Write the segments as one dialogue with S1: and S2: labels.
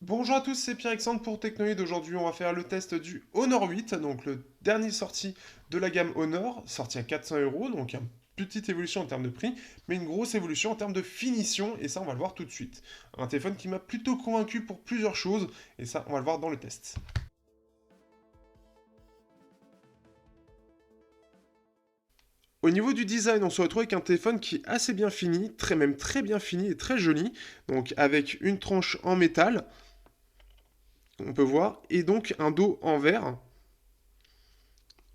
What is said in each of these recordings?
S1: Bonjour à tous, c'est Pierre-Alexandre pour Technoïd. Aujourd'hui, on va faire le test du Honor 8, donc le dernier sorti de la gamme Honor, sorti à 400 euros, donc une petite évolution en termes de prix, mais une grosse évolution en termes de finition, et ça, on va le voir tout de suite. Un téléphone qui m'a plutôt convaincu pour plusieurs choses, et ça, on va le voir dans le test. Au niveau du design, on se retrouve avec un téléphone qui est assez bien fini, même très bien fini et très joli, donc avec une tranche en métal, on peut voir, et donc un dos en verre.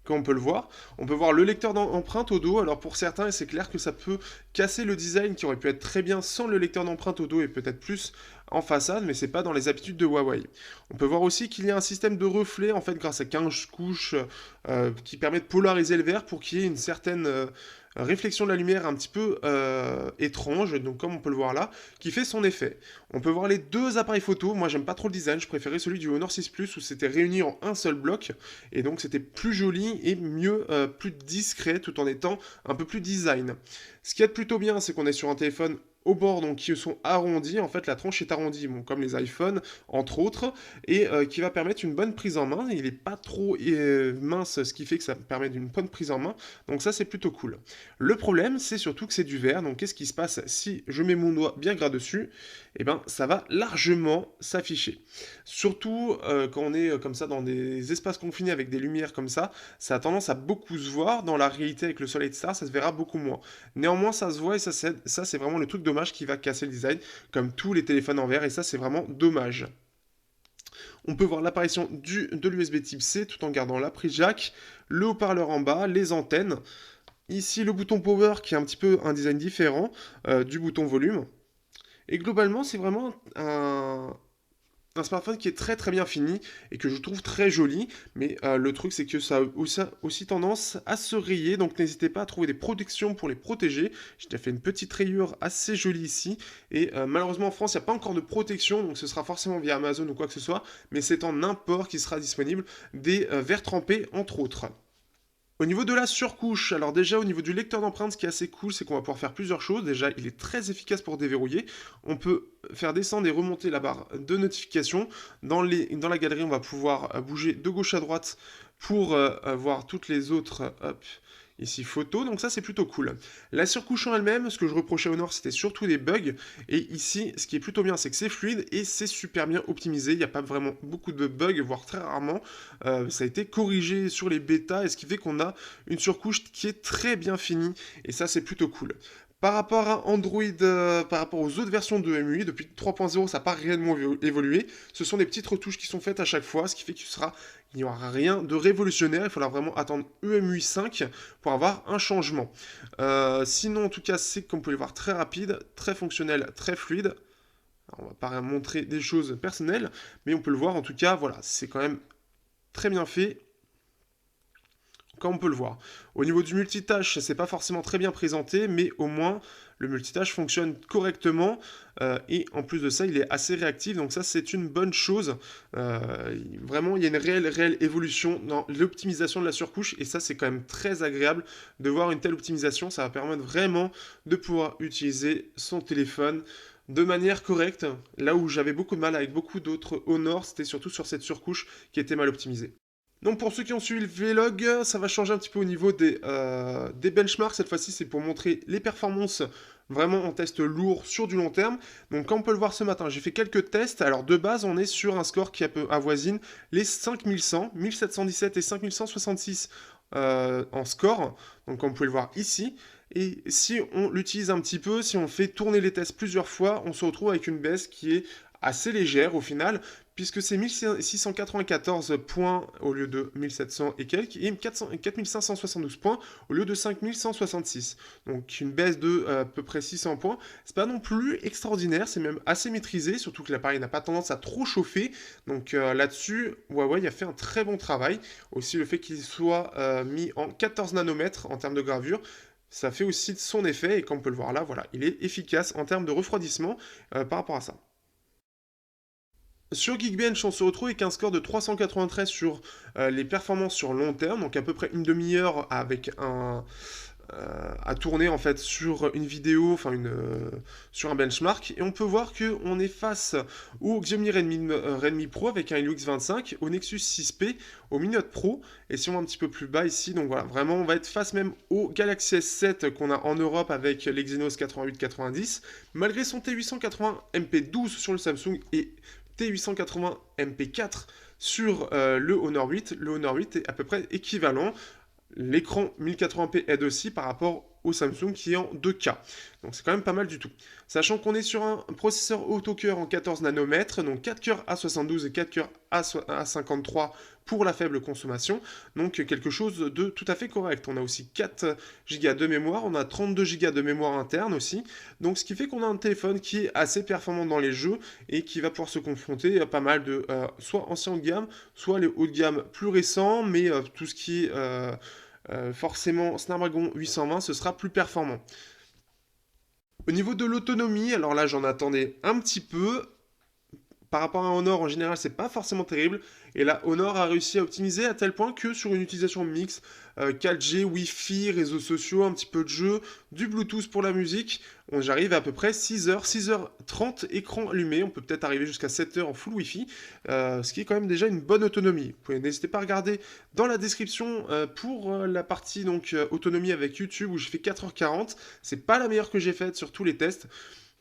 S1: Comme on peut le voir. On peut voir le lecteur d'empreinte au dos. Alors pour certains, c'est clair que ça peut casser le design qui aurait pu être très bien sans le lecteur d'empreinte au dos et peut-être plus en façade, mais c'est pas dans les habitudes de Huawei. On peut voir aussi qu'il y a un système de reflet en fait grâce à 15 couches qui permet de polariser le verre pour qu'il y ait une certaine réflexion de la lumière un petit peu étrange, donc comme on peut le voir là, qui fait son effet. On peut voir les deux appareils photo. Moi j'aime pas trop le design, je préférais celui du Honor 6 Plus où c'était réuni en un seul bloc et donc c'était plus joli et mieux, plus discret tout en étant un peu plus design. Ce qui est plutôt bien, c'est qu'on est sur un téléphone au bord donc qui sont arrondis, en fait la tranche est arrondie, bon, comme les iPhones entre autres, et qui va permettre une bonne prise en main. Il n'est pas trop mince, ce qui fait que ça permet d'une bonne prise en main, donc ça c'est plutôt cool. Le problème c'est surtout que c'est du verre, donc qu'est-ce qui se passe si je mets mon doigt bien gras dessus? Eh ben ça va largement s'afficher. Surtout quand on est comme ça dans des espaces confinés avec des lumières comme ça a tendance à beaucoup se voir. Dans la réalité avec le Solid Star, ça se verra beaucoup moins. Néanmoins, ça se voit et ça c'est vraiment le truc dommage qui va casser le design, comme tous les téléphones en verre, et ça c'est vraiment dommage. On peut voir l'apparition de l'USB type C tout en gardant la prise jack, le haut-parleur en bas, les antennes. Ici le bouton power qui est un petit peu un design différent du bouton volume. Et globalement, c'est vraiment un smartphone qui est très très bien fini et que je trouve très joli, mais le truc c'est que ça a aussi tendance à se rayer, donc n'hésitez pas à trouver des protections pour les protéger. J'ai déjà fait une petite rayure assez jolie ici, et malheureusement en France il n'y a pas encore de protection, donc ce sera forcément via Amazon ou quoi que ce soit, mais c'est en import qui sera disponible des verres trempés entre autres. Au niveau de la surcouche, alors déjà au niveau du lecteur d'empreintes, ce qui est assez cool, c'est qu'on va pouvoir faire plusieurs choses. Déjà, il est très efficace pour déverrouiller. On peut faire descendre et remonter la barre de notification. Dans la galerie, on va pouvoir bouger de gauche à droite pour voir toutes les autres ici photos. Donc ça, c'est plutôt cool. La surcouche en elle-même, ce que je reprochais au Nord, c'était surtout des bugs. Et ici, ce qui est plutôt bien, c'est que c'est fluide et c'est super bien optimisé. Il n'y a pas vraiment beaucoup de bugs, voire très rarement. Ça a été corrigé sur les bêtas, et ce qui fait qu'on a une surcouche qui est très bien finie, et ça c'est plutôt cool. Par rapport à Android, par rapport aux autres versions de MUI, depuis 3.0, ça n'a pas réellement évolué. Ce sont des petites retouches qui sont faites à chaque fois, ce qui fait qu'il n'y aura rien de révolutionnaire. Il faudra vraiment attendre EMUI 5 pour avoir un changement. Sinon, en tout cas, c'est comme vous pouvez le voir très rapide, très fonctionnel, très fluide. Alors, on va pas montrer des choses personnelles, mais on peut le voir en tout cas, voilà, c'est quand même très bien fait, comme on peut le voir. Au niveau du multitâche, c'est pas forcément très bien présenté, mais au moins le multitâche fonctionne correctement, et en plus de ça, il est assez réactif, donc ça c'est une bonne chose. Vraiment, il y a une réelle évolution dans l'optimisation de la surcouche, et ça c'est quand même très agréable de voir une telle optimisation. Ça va permettre vraiment de pouvoir utiliser son téléphone de manière correcte. Là où j'avais beaucoup de mal avec beaucoup d'autres Honor, c'était surtout sur cette surcouche qui était mal optimisée. Donc pour ceux qui ont suivi le vlog, ça va changer un petit peu au niveau des benchmarks. Cette fois-ci, c'est pour montrer les performances vraiment en test lourd sur du long terme. Donc comme on peut le voir ce matin, j'ai fait quelques tests. Alors de base, on est sur un score qui avoisine les 5100, 1717 et 5166 en score. Donc comme vous pouvez le voir ici. Et si on l'utilise un petit peu, si on fait tourner les tests plusieurs fois, on se retrouve avec une baisse qui est assez légère au final, puisque c'est 1694 points au lieu de 1700 et quelques, et 4572 points au lieu de 5166. Donc une baisse de à peu près 600 points. C'est pas non plus extraordinaire, c'est même assez maîtrisé, surtout que l'appareil n'a pas tendance à trop chauffer. Donc là-dessus, Huawei a fait un très bon travail. Aussi le fait qu'il soit mis en 14 nanomètres en termes de gravure, ça fait aussi son effet, et comme on peut le voir là, voilà, il est efficace en termes de refroidissement par rapport à ça. Sur Geekbench, on se retrouve avec un score de 393 sur les performances sur long terme, donc à peu près une demi-heure avec à tourner en fait sur une vidéo, enfin sur un benchmark, et on peut voir que on est face au Xiaomi Redmi Pro avec un Helio X25, au Nexus 6P, au Mi Note Pro, et si on va un petit peu plus bas ici, donc voilà, vraiment on va être face même au Galaxy S7 qu'on a en Europe avec l'Exynos 8890, malgré son T880 MP12 sur le Samsung et T880 MP4 sur le Honor 8. Le Honor 8 est à peu près équivalent. L'écran 1080p aide aussi par rapport au Samsung qui est en 2K. Donc c'est quand même pas mal du tout. Sachant qu'on est sur un processeur auto-cœur en 14 nanomètres, donc 4 cœurs A72 et 4 cœurs A53 pour la faible consommation. Donc quelque chose de tout à fait correct. On a aussi 4 Go de mémoire, on a 32 Go de mémoire interne aussi. Donc ce qui fait qu'on a un téléphone qui est assez performant dans les jeux et qui va pouvoir se confronter à pas mal de soit anciens haut de gamme, soit les hauts de gamme plus récents, mais tout ce qui est forcément Snapdragon 820, ce sera plus performant. Au niveau de l'autonomie, alors là j'en attendais un petit peu. Par rapport à Honor, en général, c'est pas forcément terrible. Et là, Honor a réussi à optimiser à tel point que sur une utilisation mixte, 4G, Wi-Fi, réseaux sociaux, un petit peu de jeu, du Bluetooth pour la musique, j'arrive à peu près 6h, 6h30 écran allumé. On peut peut-être arriver jusqu'à 7h en full Wi-Fi, ce qui est quand même déjà une bonne autonomie. N'hésitez pas à regarder dans la description pour la partie donc autonomie avec YouTube où j'ai fait 4h40. C'est pas la meilleure que j'ai faite sur tous les tests.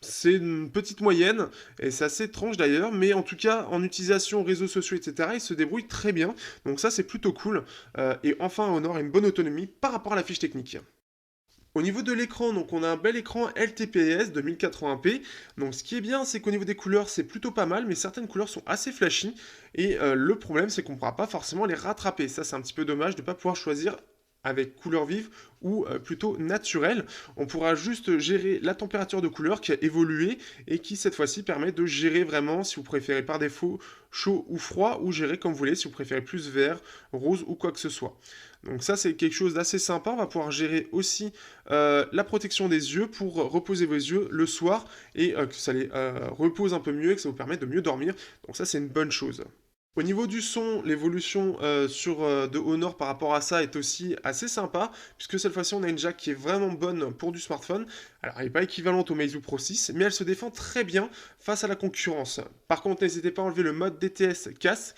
S1: C'est une petite moyenne, et c'est assez étrange d'ailleurs, mais en tout cas, en utilisation réseaux sociaux, etc., il se débrouille très bien, donc ça c'est plutôt cool, et enfin Honor a une bonne autonomie par rapport à la fiche technique. Au niveau de l'écran, donc on a un bel écran LTPS de 1080p, donc ce qui est bien, c'est qu'au niveau des couleurs, c'est plutôt pas mal, mais certaines couleurs sont assez flashy, et le problème, c'est qu'on ne pourra pas forcément les rattraper. Ça, c'est un petit peu dommage de ne pas pouvoir choisir avec couleur vive ou plutôt naturelle. On pourra juste gérer la température de couleur qui a évolué et qui cette fois-ci permet de gérer vraiment si vous préférez par défaut chaud ou froid ou gérer comme vous voulez si vous préférez plus vert, rose ou quoi que ce soit. Donc ça c'est quelque chose d'assez sympa. On va pouvoir gérer aussi la protection des yeux pour reposer vos yeux le soir et que ça les repose un peu mieux et que ça vous permette de mieux dormir. Donc ça c'est une bonne chose. Au niveau du son, l'évolution de Honor par rapport à ça est aussi assez sympa, puisque cette fois-ci on a une jack qui est vraiment bonne pour du smartphone. Alors elle n'est pas équivalente au Meizu Pro 6, mais elle se défend très bien face à la concurrence. Par contre, n'hésitez pas à enlever le mode DTS casque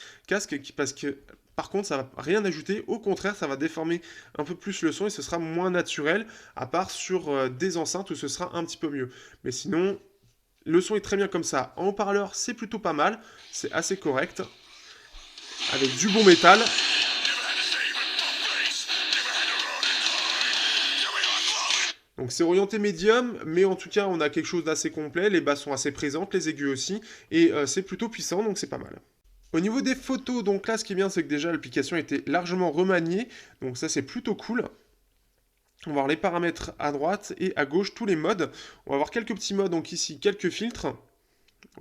S1: parce que par contre ça va rien ajouter, au contraire ça va déformer un peu plus le son et ce sera moins naturel, à part sur des enceintes où ce sera un petit peu mieux. Mais sinon, le son est très bien comme ça. En haut-parleur, c'est plutôt pas mal, c'est assez correct avec du bon métal. Donc c'est orienté médium, mais en tout cas on a quelque chose d'assez complet, les basses sont assez présentes, les aigus aussi, et c'est plutôt puissant, donc c'est pas mal. Au niveau des photos, donc là ce qui est bien c'est que déjà l'application était largement remaniée, donc ça c'est plutôt cool. On va voir les paramètres à droite et à gauche, tous les modes. On va voir quelques petits modes, donc ici quelques filtres.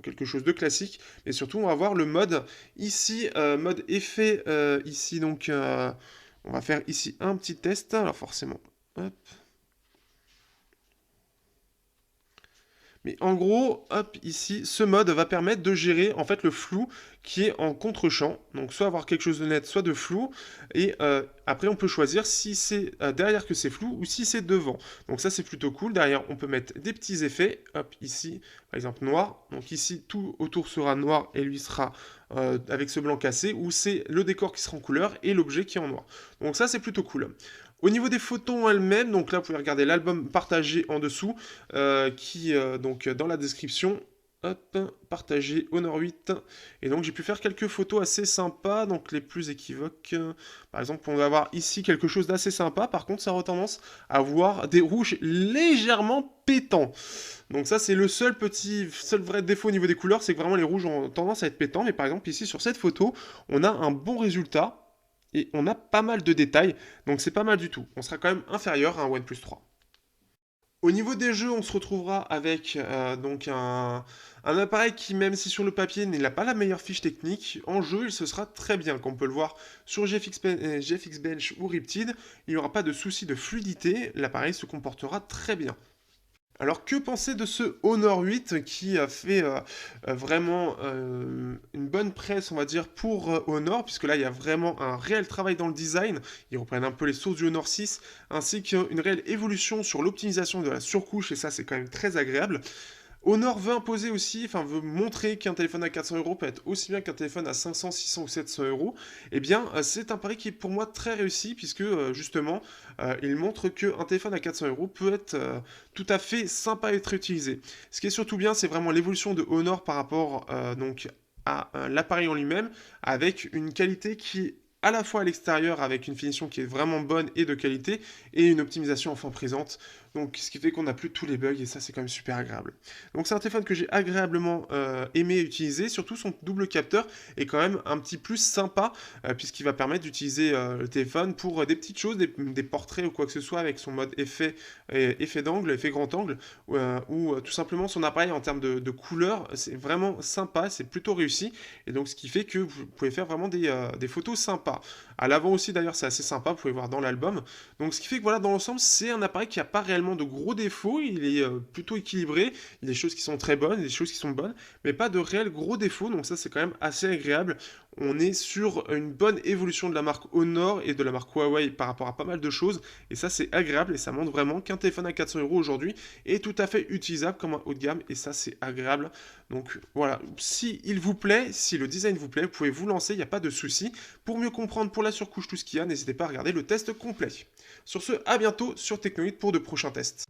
S1: Quelque chose de classique, mais surtout on va voir le mode ici, mode effet ici, donc on va faire ici un petit test, alors forcément, hop. Mais en gros, hop, ici, ce mode va permettre de gérer en fait le flou qui est en contre-champ. Donc soit avoir quelque chose de net, soit de flou. Et après, on peut choisir si c'est derrière que c'est flou ou si c'est devant. Donc ça, c'est plutôt cool. Derrière, on peut mettre des petits effets. Hop, ici, par exemple, noir. Donc ici, tout autour sera noir et lui sera avec ce blanc cassé. Ou c'est le décor qui sera en couleur et l'objet qui est en noir. Donc ça, c'est plutôt cool. Au niveau des photos en elles-mêmes, donc là vous pouvez regarder l'album partagé en dessous, donc dans la description, hop, partagé Honor 8, et donc j'ai pu faire quelques photos assez sympas, donc les plus équivoques, par exemple on va avoir ici quelque chose d'assez sympa, par contre ça aura tendance à avoir des rouges légèrement pétants, donc ça c'est le seul vrai défaut au niveau des couleurs, c'est que vraiment les rouges ont tendance à être pétants, mais par exemple ici sur cette photo, on a un bon résultat, et on a pas mal de détails, donc c'est pas mal du tout. On sera quand même inférieur à un OnePlus 3. Au niveau des jeux, on se retrouvera avec donc un appareil qui, même si sur le papier, n'a pas la meilleure fiche technique, en jeu, il se sera très bien. Comme on peut le voir sur GFX Bench ou Riptide, il n'y aura pas de souci de fluidité, l'appareil se comportera très bien. Alors que penser de ce Honor 8 qui a fait vraiment une bonne presse, on va dire, pour Honor, puisque là il y a vraiment un réel travail dans le design, ils reprennent un peu les sources du Honor 6, ainsi qu'une réelle évolution sur l'optimisation de la surcouche, et ça c'est quand même très agréable. Honor veut imposer aussi, enfin veut montrer qu'un téléphone à 400 euros peut être aussi bien qu'un téléphone à 500, 600 ou 700 euros. Eh bien, c'est un pari qui est pour moi très réussi puisque justement, il montre qu'un téléphone à 400 euros peut être tout à fait sympa à être utilisé. Ce qui est surtout bien, c'est vraiment l'évolution de Honor par rapport donc à l'appareil en lui-même, avec une qualité qui est à la fois à l'extérieur avec une finition qui est vraiment bonne et de qualité et une optimisation enfin présente. Donc ce qui fait qu'on n'a plus tous les bugs et ça c'est quand même super agréable. Donc c'est un téléphone que j'ai agréablement aimé utiliser, surtout son double capteur est quand même un petit plus sympa puisqu'il va permettre d'utiliser le téléphone pour des petites choses, des portraits ou quoi que ce soit avec son mode effet d'angle, effet grand angle ou tout simplement son appareil en termes de couleur, c'est vraiment sympa, c'est plutôt réussi et donc ce qui fait que vous pouvez faire vraiment des photos sympas. À l'avant aussi d'ailleurs c'est assez sympa, vous pouvez voir dans l'album. Donc ce qui fait que voilà dans l'ensemble c'est un appareil qui n'a pas réellement de gros défauts, il est plutôt équilibré, il y a des choses qui sont très bonnes, des choses qui sont bonnes, mais pas de réels gros défauts, donc ça c'est quand même assez agréable. On est sur une bonne évolution de la marque Honor et de la marque Huawei par rapport à pas mal de choses, et ça c'est agréable et ça montre vraiment qu'un téléphone à 400 euros aujourd'hui est tout à fait utilisable comme un haut de gamme, et ça c'est agréable. Donc voilà, si il vous plaît, si le design vous plaît, vous pouvez vous lancer, il n'y a pas de souci. Pour mieux comprendre pour la surcouche tout ce qu'il y a, n'hésitez pas à regarder le test complet. Sur ce, à bientôt sur Technoïd pour de prochains tests.